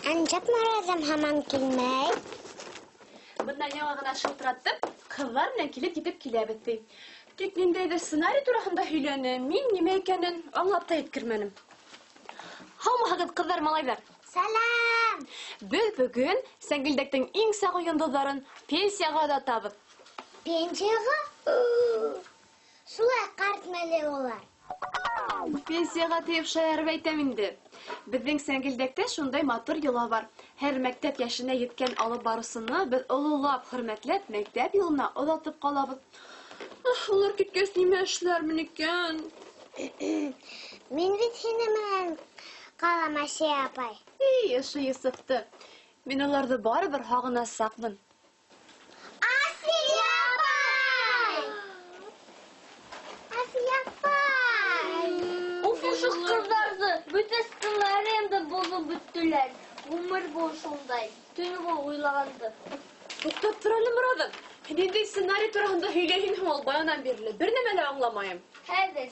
Анчап маразым һаман килмәй. Bundan yağa gına şıltırattım. Kızlar bilen gidip kilebet dey. Tek nindeydi ssenari turağında hüyleni. Min nime ekenen anlap da yetkirmenim. Hamı haqıt kızlar malaylar. Salam. Biz bugün Sengildek'ten en sağ yıldızların pensiyaga da tabıp. Pensiyaga? Sulay qartmeli olar. Pensiyaga teyip şayarıp aytamindi. Bizden Sengildek'te şunday matır yıla var. Her mektep yaşına yetken alı barısını biz ululap, hürmetlep mektep yılına uzatıp kalabız. Ular kitkeslime işler miniken. Min bit hemen kalama şey yapay. Yaşıyı sıktı. Ben onlarda bari bir hağına sakmın. Asiye yapay! Asiye yapay! Ufuşuk kızlardı. Bütün sınırları hem de bozup büttüler. Umur boşunday. Tünü bu uylandı. Tutup duralım Murad'ım. Ninde senaryo turağında hüyleyhin ol bayanan birli. Bir nemeli anlamayım. Hadi.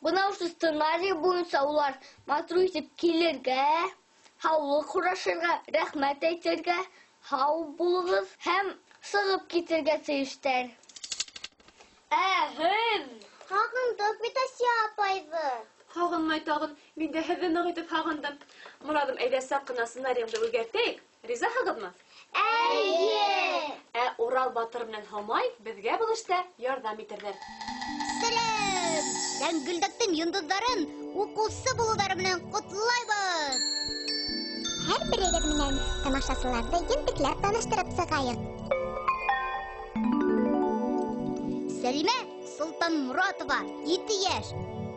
Buna şu ssenariy boyunca ular matru itip kelirge, havlu kuraşırga, rahmet eytirge, hav buluguz hem sığıp gitirge sevişler. Hem. Haqın dök bit Asiye yapaydı. Hağınmay tağın, ben de heven ağıtıp hağındım. Murad'ım edesak kına senaryomda ögerteyik. Riza hağıd mı? Әйе! Урал батыр менән Хамай безгә был эштә ярдәм итерләр. Сәлам! Сәнгелдәктең йондызларын укусы булулары белән котлайбыз. Һәр берегез менән тамашачыларны ентекләп таныштырып сыгайык. Сәлимә Солтанмуратова 7 яшь.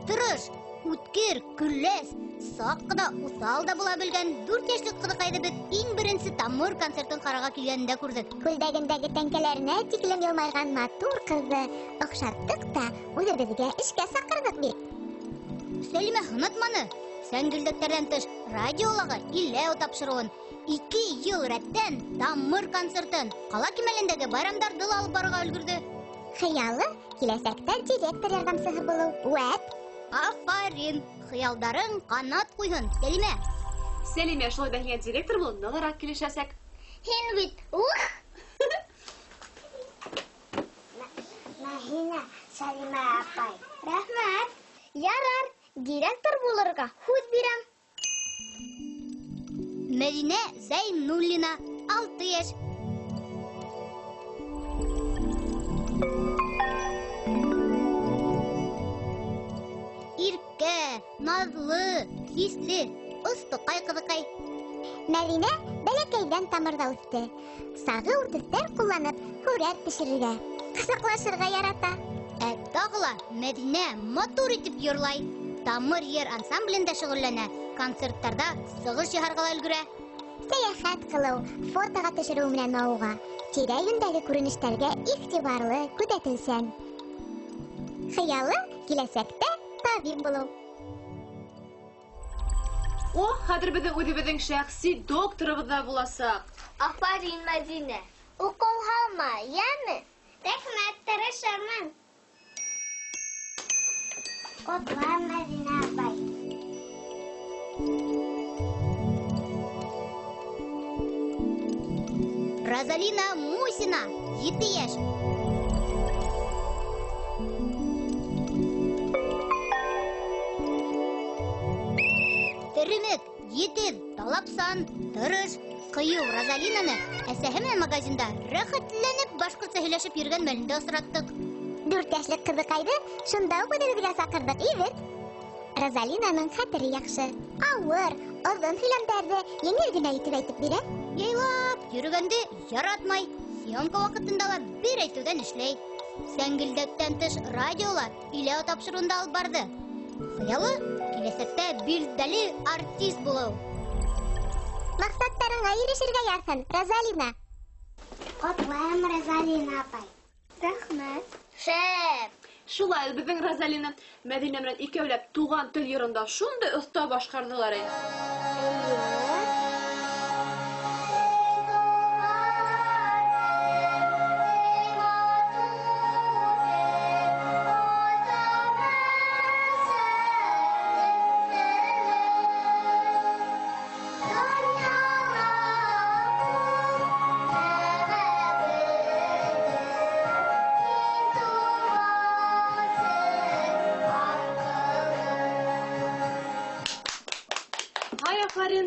Тырыш, үткер, күлләс, сак кына усал да була белгән 4 яшьлек кызыкайды без иң беренче тамыр концертын карарга килгәндә күрдек. Күлдәгендәге тәңкәләренә тиклем елмайган матур кызны охшаттык та үзебезгә эшкә сакырдык бит. Сәлимә хынатманы. Сәнгелдәктәрдән тыш радиолага илләү тапшыруын 2 ел рәттән тамыр концертын кала кимәлендәге байрамдарда алып барырга өлгерде. Хыялы киләсәктә директор ярдәмчесе булу. Вәт. Афарин. Хыялдарың канат куйһын, Сәлимә. Сәлимә шулай да һиңа директор булып ныгырак килешәсәк. Һин бит. Мәһинә, Сәлимә апай. Рәхмәт. Ярар, директор булырга һүз бирәм. Мәдинә Зәйнуллина 6 яшь. Иркә, назлы, хисле, ыстыкай кызыкай. Мәдинә бәләкәйдән тамырда үсте. Сагы үрдәктәр кулланып, хүрәк пешерергә, кысаклашырга ярата. Тагыла Мәдинә матур итеп йырлай. Тамыр ер ансамблендә шөгыльләнә. Концертларда сыгыш яһарга өлгерә. Сәяхәт кылу, фотога төшерү менән ауга. Тирә-юньдәге күренештәргә игътибарлы, күзәтелсән. Хыялы киләсәктә табиб булу. О, хәзер безнең үзебезнең шәхси докторыбыз да буласак. Aferin Medine. Укол һалма, яме? Рәхмәт, тырышырмын. Котла Мәдинә апай. Розалина Мусина, 7 яшь. Теремек, етез, талапсан, тырыш, кыю Розалинаны әсәһе менән магазинда рәхәтләнеп башкортча һөйләшеп йөргән мәлендә осраттык. 4 яшьлек кызыкайды шунда ук үзебезгә сакырдык, ивет. Розалинаның хәтере яхшы. Авыр, озын һөйләмдәрне еңел генә итеп әйтеп бирә. Яйлап йөргәнде яратмай. Съемка вакытында ла бер әйтүдән эшләй. Сәнгелдәктән тыш радиолар иләү тапшыруында алып барды. Хыялы киләсәктә билдәле артист булу. Максаттарыңа ирешергә ярсын, Розалина. Котлаем, Розалина апай. Рәхмәт. Шәп. Шулай безнең Розалина Мәдинә белән икәүләп туган тел йырында шундый оста башкардылар.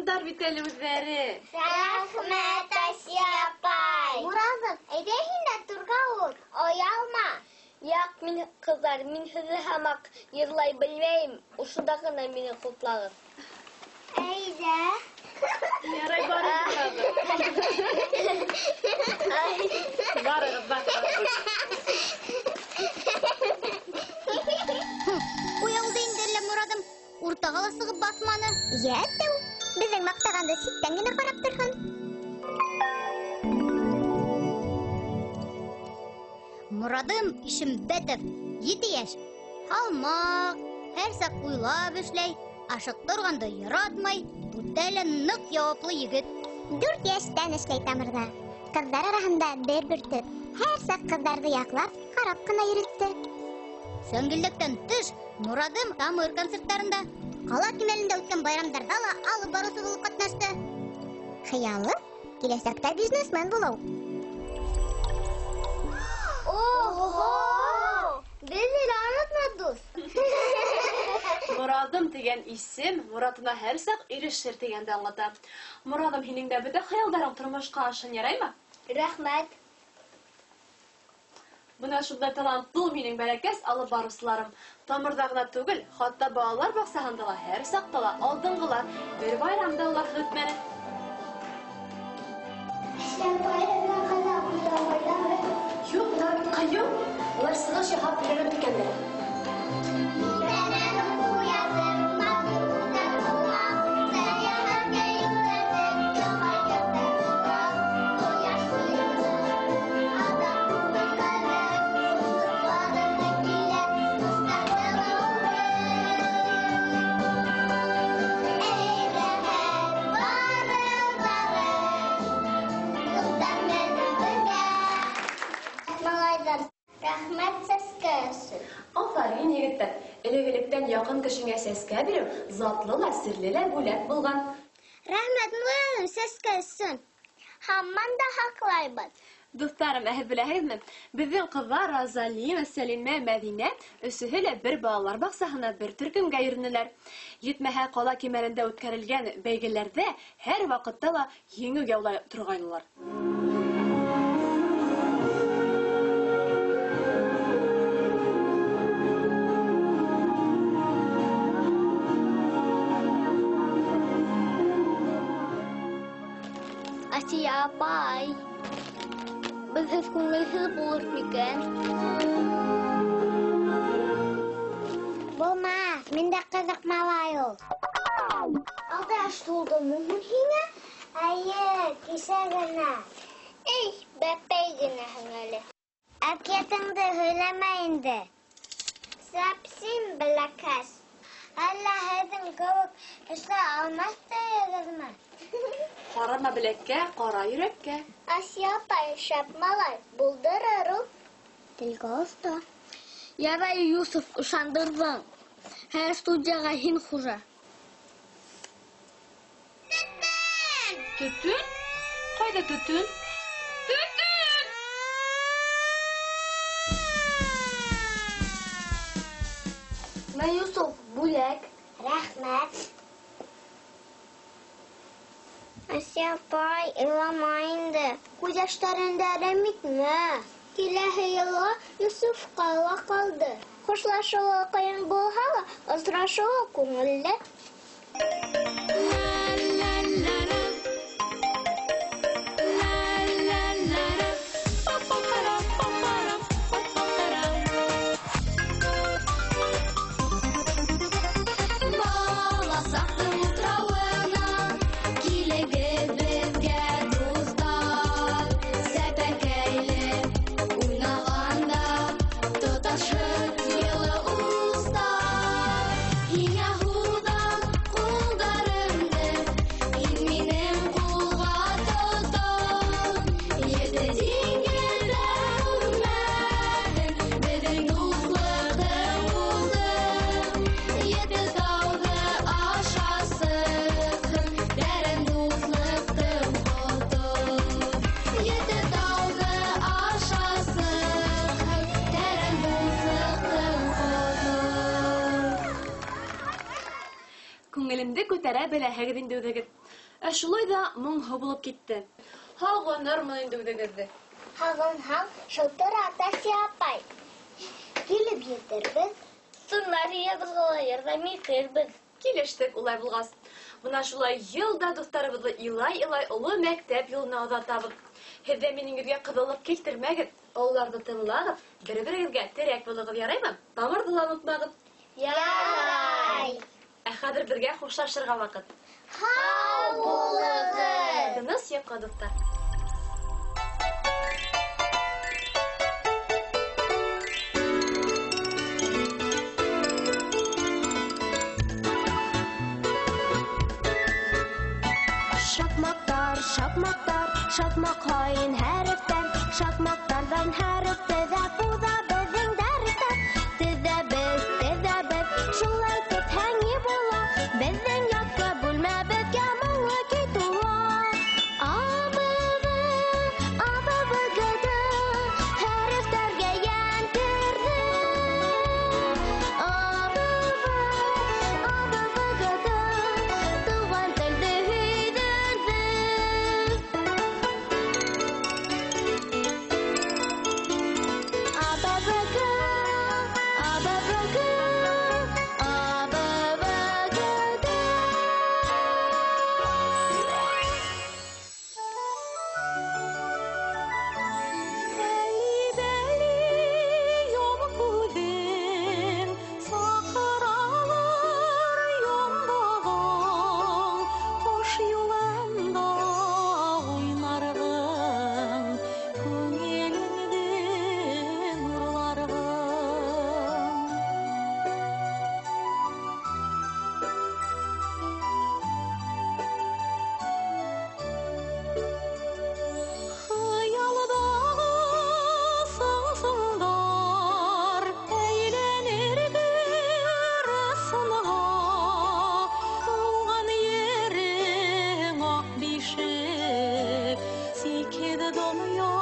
Укыгандар бит әле үзләре. Рәхмәт, Асия апай. Мурадым, әйдә һин дә турга ут. Оялма. Як мин кызлар, мин сезне һамак йырлай белмәйм. Ушында гына мине кутлагыз. Әйдә. Ярай барыгыз. Барыгыз, барыгыз. Уялды инде әллә Мурадым. Уртага ла сыгып басманы. Ятым. Безнең мактаганды ситтән генә карап торган. Мурадым Ишембәтов, 7 яшь. Халмак, һәр сак уйлап эшләй, ашыктырганды яратмай, бүтәле нык яваплы егет. 4 яшьтән эшләй тамырда. Кызлар арасында бер төп. Һәр сак кызларды яклап, карап кына йөритте. Сәңгелдектән тыш, Мурадым тамыр концертларында, кала кимәлендә үткән байрамдарда ла алып барусы булып катнашты. Хыялы киләчәктә бизнесмен булу. Ого! Беҙ онотмадыҡ. Мурадым дигән исем Муратына һәр сак ирешер дигәнде аңлата. Мурадым, һинең дә бөтә хыялдарың тормошка ашын яраймы? Рәхмәт. Бына шундай талантлы минең бәләкәс алып барысларым. Тамырда гына түгел, хатта балалар баксаһында ла һәр сакта ла алдынгылар. Бер байрамда улар хөтмәне. Юк, кайым. Улар сыгыш яһап йөреп икәннәр. Рәхмәт сәскә өсөн. Афарин егеттәр, элегелектән якын кешеңә сәскә бирү затлы ла, серле лә бүләк булган. Рәхмәт Мурадым сәскә өсөн. Һаман да хаклайбыз. Дуҫтарым, беләһегеҙме? Беҙҙең ҡыҙҙар Розалина, Сәлимә, Мәҙинә өсөһө лә бер балалар баҡсаһына бер төркөмгә йөрөнөләр. Етмәһә, ҡала кимәлендә үткәрелгән бәйгеләрҙә һәр ваҡытта ла еңеү яулай торғайнылар. Асия апай. Беҙһеҙ күңелһеҙ булыр микән? Булмаҫ, мин дә ҡыҙыҡмалай ул. Алты яш тулдымы һуң һиңә? Эйе, кисә генә. Эй, бәпәй генәһең әле. Әкиәтеңде һөйләмә инде. Сәпсин бәләкәс. Әллә һеҙҙең кеүек эшләй алмаҫтайығыҙмы? Ҡарама беләккә, ҡара йөрәккә. Асия апай шәп малай, булдырыр ул. Телгә оста. Ярай, Юсуф, ышандырҙың. Һәр студияға һин хужа. Төтөн? Ҡайҙа төтөн? Төтөн! Мә, Юсуф, бүләк. Рәхмәт. Асия апай, илама инде. Күҙ йәштәрендә рәм итмә. Киләһе йылға Юсуфҡа ла ҡалды. Хушлашыуы ҡыйын булһа ла, осрашыуы күңелле. Күңелемде күтәрә беләһегеҙ инде үҙегеҙ. Шулай да моңһу булып китте. Һагынырмын инде үҙегеҙҙе. Һағынһаң, шылтыр атасы апай. Килеп етербеҙ. Сценарийыбыҙға ла ярҙам итербеҙ. Килештек улай булғас. Бына шулай йылда дуҫтарыбыҙҙы илай-илай оло мәктәп юлына оҙатабыҙ. Һеҙ ҙә минең йөҙгә ҡыҙыллыҡ килтермәгеҙ. Ололарҙы тыңлағыҙ, бер-берегеҙгә терәк булығыҙ, яраймы? Тамырҙы ла онотмағыҙ. Ярай! Ә хәҙер бергә хушлашырға ваҡыт. Һау булығыҙ! Тыныс йоҡо, дуҫтар. Шакмактар, шакмактар, шакмаҡайын хәрефтәр, шакмактарҙан хәреф теҙә беҙҙең дәрестәр. Теҙәбеҙ, шулай тетһәң ни була, беҙҙең яҡты бүлмәбеҙгә моңло көй тула. Абыбыгыды, хәрефтәргә йән керҙе. Абыбыгыды, туған телде һөйҙөрҙө. Абыбыгы, абыбыгыды. Бәли, йом күҙең, саҡыралыр йомбағың, ҡош юлында уйнарғың, күңелеңде урларғың. Хыялдағы сыңсыңдар әйләнергә сынға, туған ерең аҡ бишек, сикһеҙ донъя